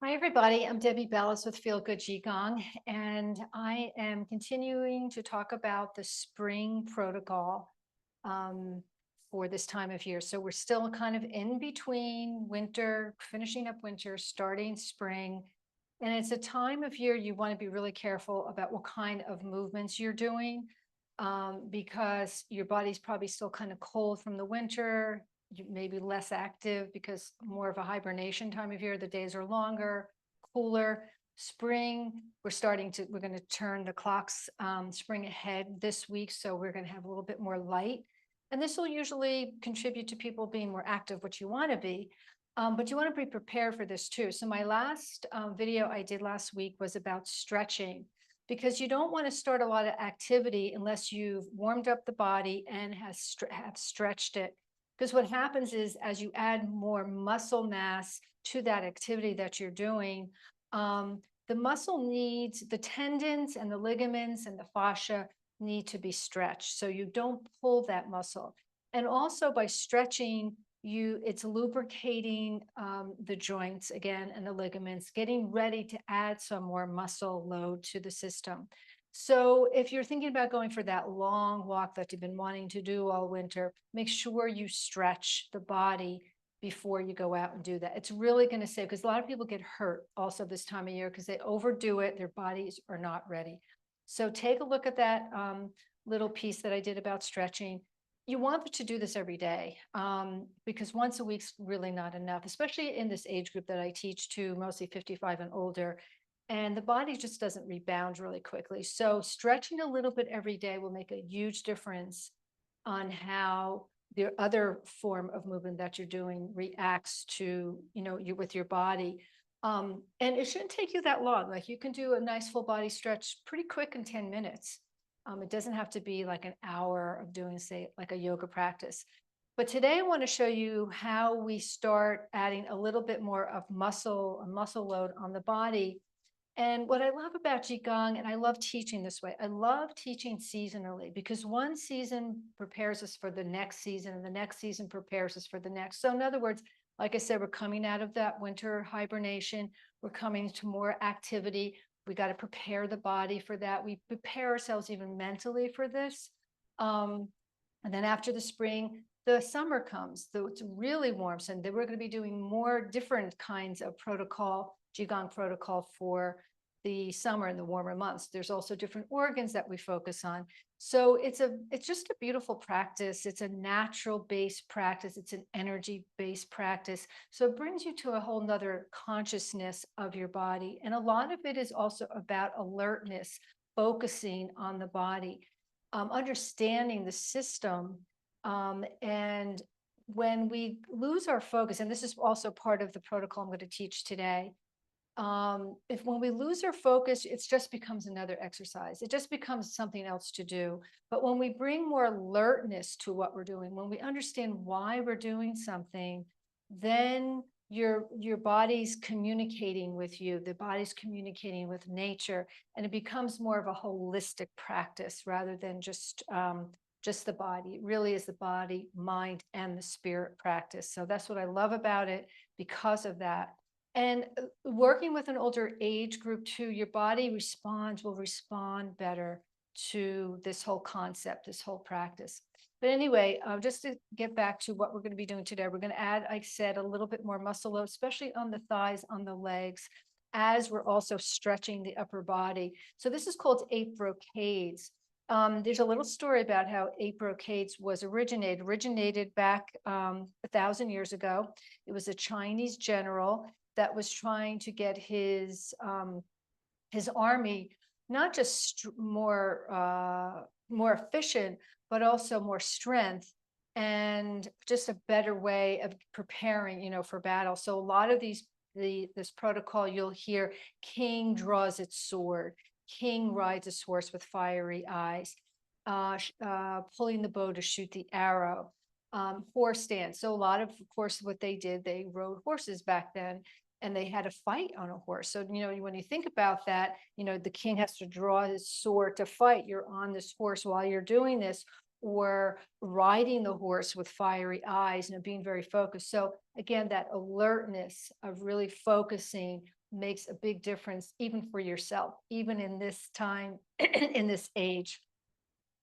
Hi, everybody. I'm Debbie Bellis with Feel Good Qigong, and I am continuing to talk about the spring protocol um, for this time of year. So we're still kind of in between winter, finishing up winter, starting spring. And it's a time of year you want to be really careful about what kind of movements you're doing because your body's probably still kind of cold from the winter. You may be less active because more of a hibernation time of year. The days are longer, cooler. Spring, we're going to turn the clocks spring ahead this week. So we're going to have a little bit more light. And this will usually contribute to people being more active, which you want to be. But you want to be prepared for this too. So my last video I did last week was about stretching, because you don't want to start a lot of activity unless you've warmed up the body and have stretched it. Because what happens is, as you add more muscle mass to that activity that you're doing, the muscle needs, the tendons and the ligaments and the fascia need to be stretched. So you don't pull that muscle. And also by stretching, it's lubricating the joints again and the ligaments, getting ready to add some more muscle load to the system. So if you're thinking about going for that long walk that you've been wanting to do all winter, make sure you stretch the body before you go out and do that. It's really going to save, because a lot of people get hurt also this time of year because they overdo it. Their bodies are not ready. So take a look at that little piece that I did about stretching. You want to do this every day because once a week's really not enough, especially in this age group that I teach to, mostly 55 and older. And the body just doesn't rebound really quickly. So stretching a little bit every day will make a huge difference on how the other form of movement that you're doing reacts to, you with your body. And it shouldn't take you that long. Like, you can do a nice full body stretch pretty quick in 10 minutes. It doesn't have to be like an hour of doing, say, like a yoga practice. But today I want to show you how we start adding a little bit more of a muscle load on the body. And what I love about Qigong, and I love teaching this way, I love teaching seasonally, because one season prepares us for the next season, and the next season prepares us for the next. So in other words, like I said, we're coming out of that winter hibernation. We're coming to more activity. We got to prepare the body for that. We prepare ourselves even mentally for this. And then after the spring, the summer comes, though it's really warm. So then we're going to be doing more different kinds of protocol, Qigong protocol, for the summer and the warmer months. There's also different organs that we focus on. So it's just a beautiful practice. It's a natural based practice. It's an energy based practice. So it brings you to a whole nother consciousness of your body. And a lot of it is also about alertness, focusing on the body, understanding the system. And when we lose our focus, and this is also part of the protocol I'm going to teach today, if when we lose our focus, it just becomes another exercise. It just becomes something else to do. But when we bring more alertness to what we're doing, when we understand why we're doing something, then your body's communicating with you, the body's communicating with nature, and it becomes more of a holistic practice rather than just the body. It really is the body, mind, and the spirit practice. So that's what I love about it because of that. And working with an older age group too, your body will respond better to this whole concept, this whole practice. But anyway, just to get back to what we're going to be doing today, we're going to add, like I said, a little bit more muscle load, especially on the thighs, on the legs, as we're also stretching the upper body. So this is called 8 brocades. There's a little story about how 8 brocades originated back 1,000 years ago. It was a Chinese general that was trying to get his army not just more efficient, but also more strength and just a better way of preparing, for battle. So a lot of this protocol, you'll hear king draws its sword, king rides his horse with fiery eyes, pulling the bow to shoot the arrow, horse stance. So a lot of course, what they did, they rode horses back then, and they had a fight on a horse. So, when you think about that, the king has to draw his sword to fight. You're on this horse while you're doing this, or riding the horse with fiery eyes, being very focused. So again, that alertness of really focusing makes a big difference, even for yourself, even in this time, in this age.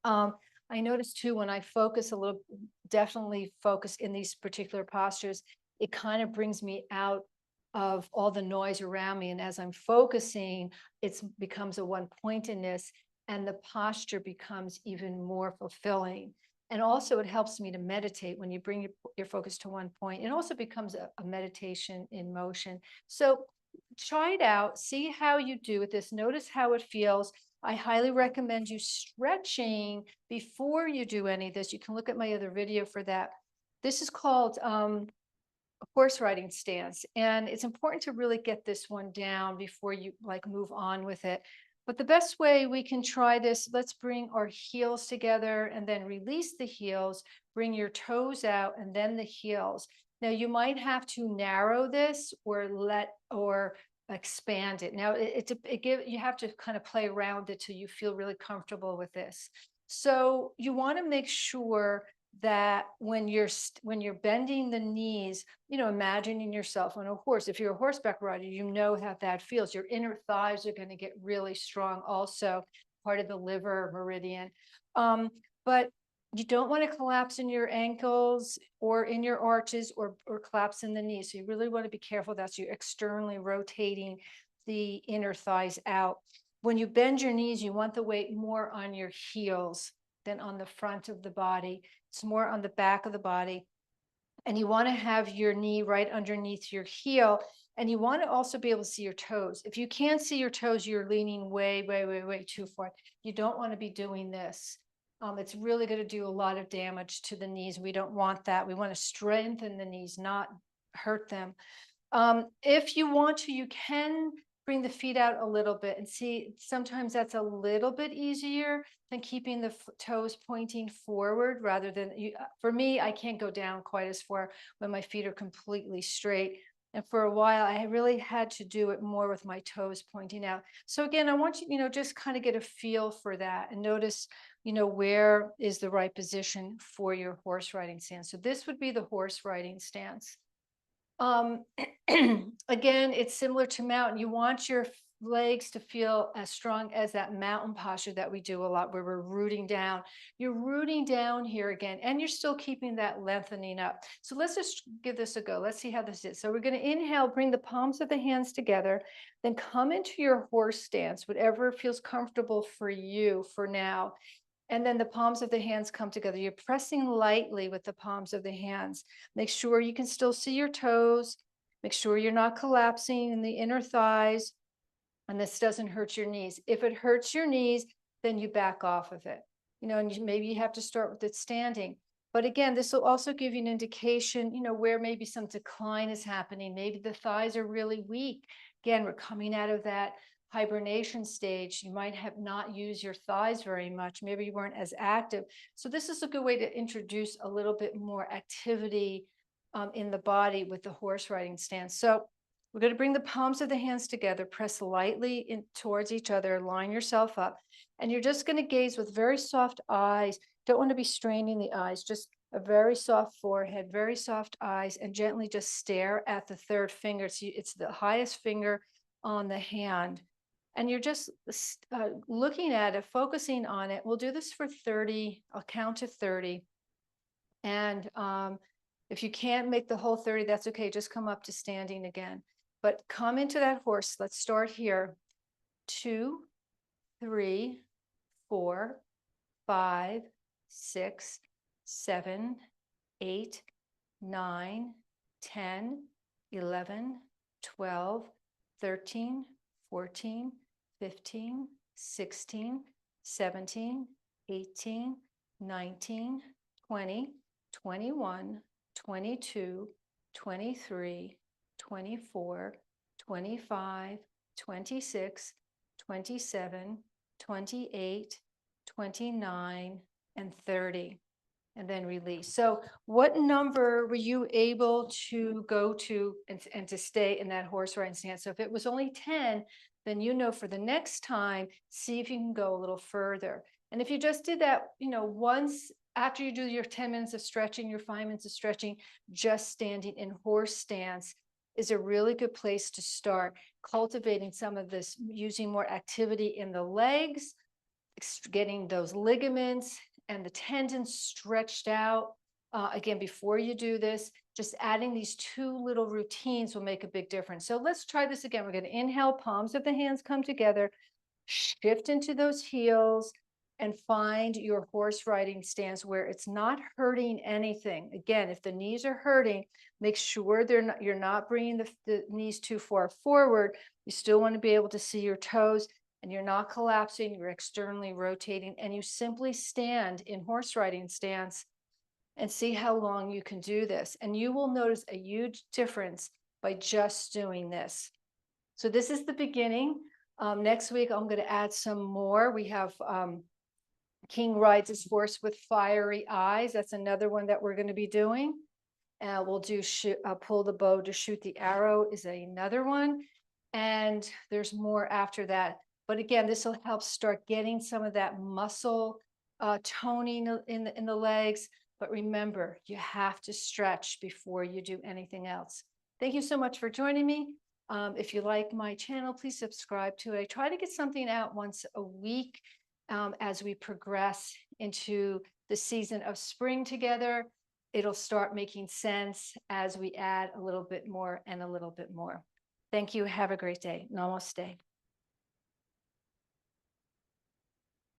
I notice too, when I focus a little, definitely focus in these particular postures, it kind of brings me out of all the noise around me. And as I'm focusing, it becomes a one pointedness, and the posture becomes even more fulfilling. And also it helps me to meditate when you bring your focus to one point. It also becomes a meditation in motion. So try it out, see how you do with this, notice how it feels. I highly recommend you stretching before you do any of this. You can look at my other video for that. This is called a horse riding stance, and it's important to really get this one down before you like move on with it. But the best way we can try this, let's bring our heels together and then release the heels, bring your toes out and then the heels. Now you might have to narrow this or expand it. Now you have to kind of play around it till you feel really comfortable with this. So you want to make sure that when you're bending the knees, imagining yourself on a horse. If you're a horseback rider, you know how that feels. Your inner thighs are going to get really strong, also part of the liver meridian. But you don't want to collapse in your ankles or in your arches or collapse in the knees. So you really want to be careful that you're externally rotating the inner thighs out. When you bend your knees, you want the weight more on your heels than on the front of the body. It's more on the back of the body. And you want to have your knee right underneath your heel. And you want to also be able to see your toes. If you can't see your toes, you're leaning way, way, way, way too far. You don't want to be doing this. It's really going to do a lot of damage to the knees. We don't want that. We want to strengthen the knees, not hurt them. If you want to, you can bring the feet out a little bit and see, sometimes that's a little bit easier than keeping the toes pointing forward rather than for me, I can't go down quite as far when my feet are completely straight. And for a while, I really had to do it more with my toes pointing out. So again, I want you, just kind of get a feel for that and notice, where is the right position for your horse riding stance. So this would be the horse riding stance. Again, it's similar to mountain. You want your legs to feel as strong as that mountain posture that we do a lot, where we're rooting down. You're rooting down here again, and you're still keeping that lengthening up. So let's just give this a go. Let's see how this is. So we're going to inhale, bring the palms of the hands together, then come into your horse stance, whatever feels comfortable for you for now. And then the palms of the hands come together. You're pressing lightly with the palms of the hands. Make sure you can still see your toes. Make sure you're not collapsing in the inner thighs. And this doesn't hurt your knees. If it hurts your knees, then you back off of it. And maybe you have to start with it standing. But again, this will also give you an indication, where maybe some decline is happening. Maybe the thighs are really weak. Again, we're coming out of that hibernation stage. You might have not used your thighs very much. Maybe you weren't as active. So this is a good way to introduce a little bit more activity in the body with the horse riding stance. So we're going to bring the palms of the hands together, press lightly in towards each other, line yourself up, and you're just going to gaze with very soft eyes. Don't want to be straining the eyes, just a very soft forehead, very soft eyes, and gently just stare at the third finger. So it's the highest finger on the hand. And you're just looking at it, focusing on it. We'll do this for 30. I'll count to 30. And if you can't make the whole 30, that's okay. Just come up to standing again. But come into that horse. Let's start here. 2, 3, 4, 5, 6, 7, 8, 9, 10, 11, 12, 13, 14, 15, 16, 17, 18, 19, 20, 21, 22, 23, 24, 25, 26, 27, 28, 29, and 30. And then release. So what number were you able to go to and to stay in that horse riding stance? So if it was only 10, then for the next time, see if you can go a little further. And if you just did that, once after you do your 10 minutes of stretching, your 5 minutes of stretching, just standing in horse stance, is a really good place to start cultivating some of this, using more activity in the legs, getting those ligaments and the tendons stretched out. Again, before you do this, just adding these 2 little routines will make a big difference. So let's try this again. We're going to inhale, palms of the hands come together, shift into those heels, and find your horse riding stance where it's not hurting anything. Again, if the knees are hurting, make sure you're not bringing the knees too far forward. You still want to be able to see your toes, and you're not collapsing, you're externally rotating, and you simply stand in horse riding stance and see how long you can do this. And you will notice a huge difference by just doing this. So this is the beginning. Next week, I'm going to add some more. We have King rides his horse with fiery eyes. That's another one that we're going to be doing. We'll do pull the bow to shoot the arrow is another one. And there's more after that. But again, this will help start getting some of that muscle toning in the legs. But remember, you have to stretch before you do anything else. Thank you so much for joining me. If you like my channel, please subscribe to it. I try to get something out once a week as we progress into the season of spring together. It'll start making sense as we add a little bit more and a little bit more. Thank you. Have a great day. Namaste.